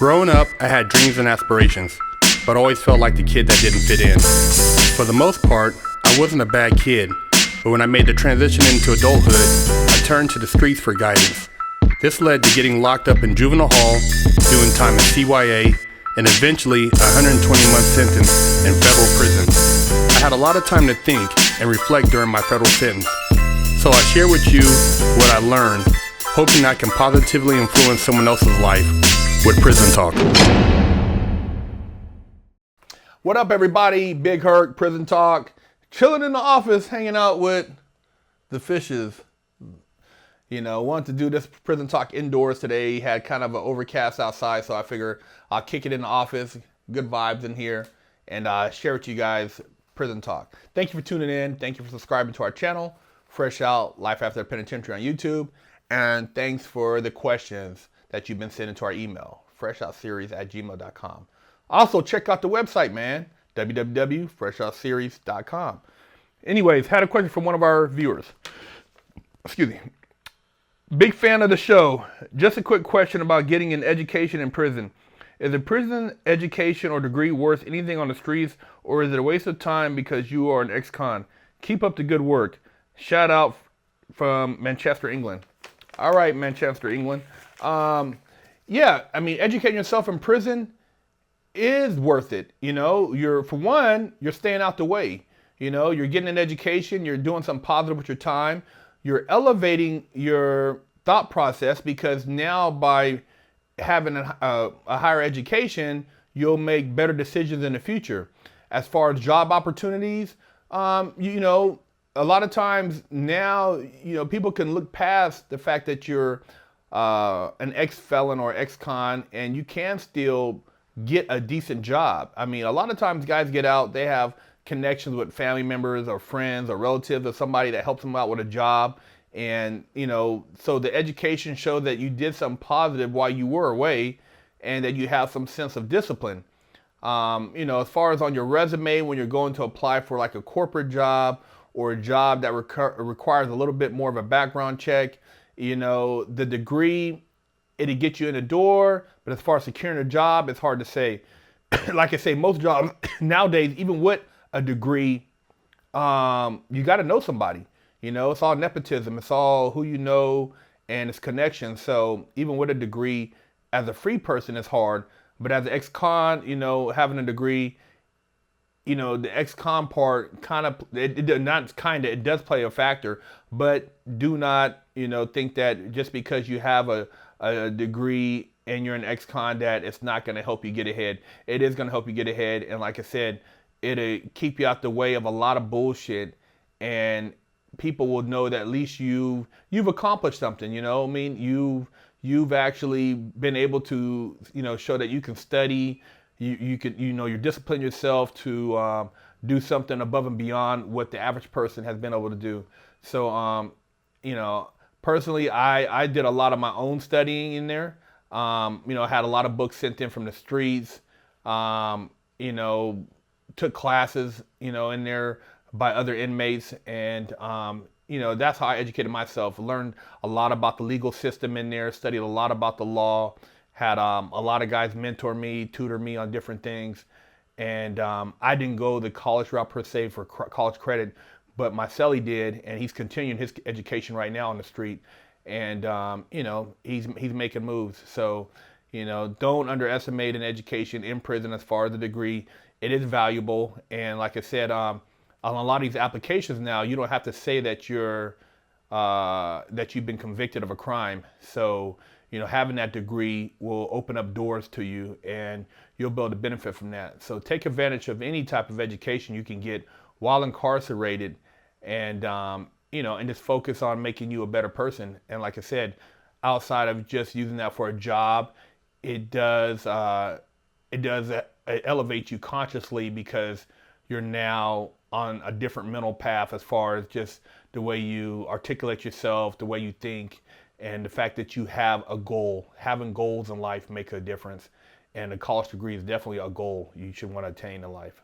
Growing up, I had dreams and aspirations, but always felt like the kid that didn't fit in. For the most part, I wasn't a bad kid, but when I made the transition into adulthood, I turned to the streets for guidance. This led to getting locked up in juvenile hall, doing time in CYA, and eventually a 120-month sentence in federal prison. I had a lot of time to think and reflect during my federal sentence, so I share with you what I learned, hoping I can positively influence someone else's life with Prison Talk. What up, everybody? Big Herc, Prison Talk. Chilling in the office, hanging out with the fishes. You know, wanted to do this Prison Talk indoors today. Had kind of an overcast outside, so I figured I'll kick it in the office. Good vibes in here, and share with you guys Prison Talk. Thank you for tuning in. Thank you for subscribing to our channel, Fresh Out, Life After the Penitentiary on YouTube. And thanks for the questions that you've been sending to our email, FreshOutSeries@gmail.com. Also, check out the website, man, www.FreshOutSeries.com. Anyways, had a question from one of our viewers. Excuse me. Big fan of the show. Just a quick question about getting an education in prison. Is a prison education or degree worth anything on the streets, or is it a waste of time because you are an ex-con? Keep up the good work. Shout out from Manchester, England. All right, Manchester, England. Yeah, I mean, educating yourself in prison is worth it. You know, you're staying out the way. You know, you're getting an education, you're doing something positive with your time. You're elevating your thought process, because now by having a higher education, you'll make better decisions in the future. As far as job opportunities, you know, a lot of times now, you know, people can look past the fact that you're an ex-felon or ex-con, and you can still get a decent job. I mean, a lot of times guys get out, they have connections with family members or friends or relatives or somebody that helps them out with a job. And, you know, so the education showed that you did something positive while you were away, and that you have some sense of discipline. You know, as far as on your resume, when you're going to apply for like a corporate job or a job that requires a little bit more of a background check, you know, the degree, it'll get you in the door, but as far as securing a job, it's hard to say. Like I say, most jobs nowadays, even with a degree, you got to know somebody. You know, it's all nepotism. It's all who you know and it's connections. So even with a degree, as a free person, it's hard. But as an ex-con, you know, having a degree, you know, the ex-con part it does play a factor. But do not, you know, think that just because you have a degree and you're an ex-con that it's not going to help you get ahead. It is going to help you get ahead. And like I said, it'll keep you out the way of a lot of bullshit, and people will know that at least you've accomplished something. You know, I mean, you've actually been able to, you know, show that you can study. You can, you know, you're disciplining yourself to do something above and beyond what the average person has been able to do. So, you know, personally, I did a lot of my own studying in there. You know, I had a lot of books sent in from the streets. You know, took classes, you know, in there by other inmates, and you know, that's how I educated myself. Learned a lot about the legal system in there. Studied a lot about the law. Had a lot of guys mentor me, tutor me on different things, and I didn't go the college route per se for college credit, but my cellie did, and he's continuing his education right now on the street, and you know, he's making moves. So, you know, don't underestimate an education in prison as far as the degree. It is valuable, and like I said, on a lot of these applications now, you don't have to say that you've been convicted of a crime. So, you know, having that degree will open up doors to you, and you'll be able to benefit from that. So take advantage of any type of education you can get while incarcerated, and you know, and just focus on making you a better person. And like I said, outside of just using that for a job, it does elevate you consciously, because you're now on a different mental path as far as just the way you articulate yourself, the way you think, and the fact that you have a goal. Having goals in life make a difference, and a college degree is definitely a goal you should want to attain in life.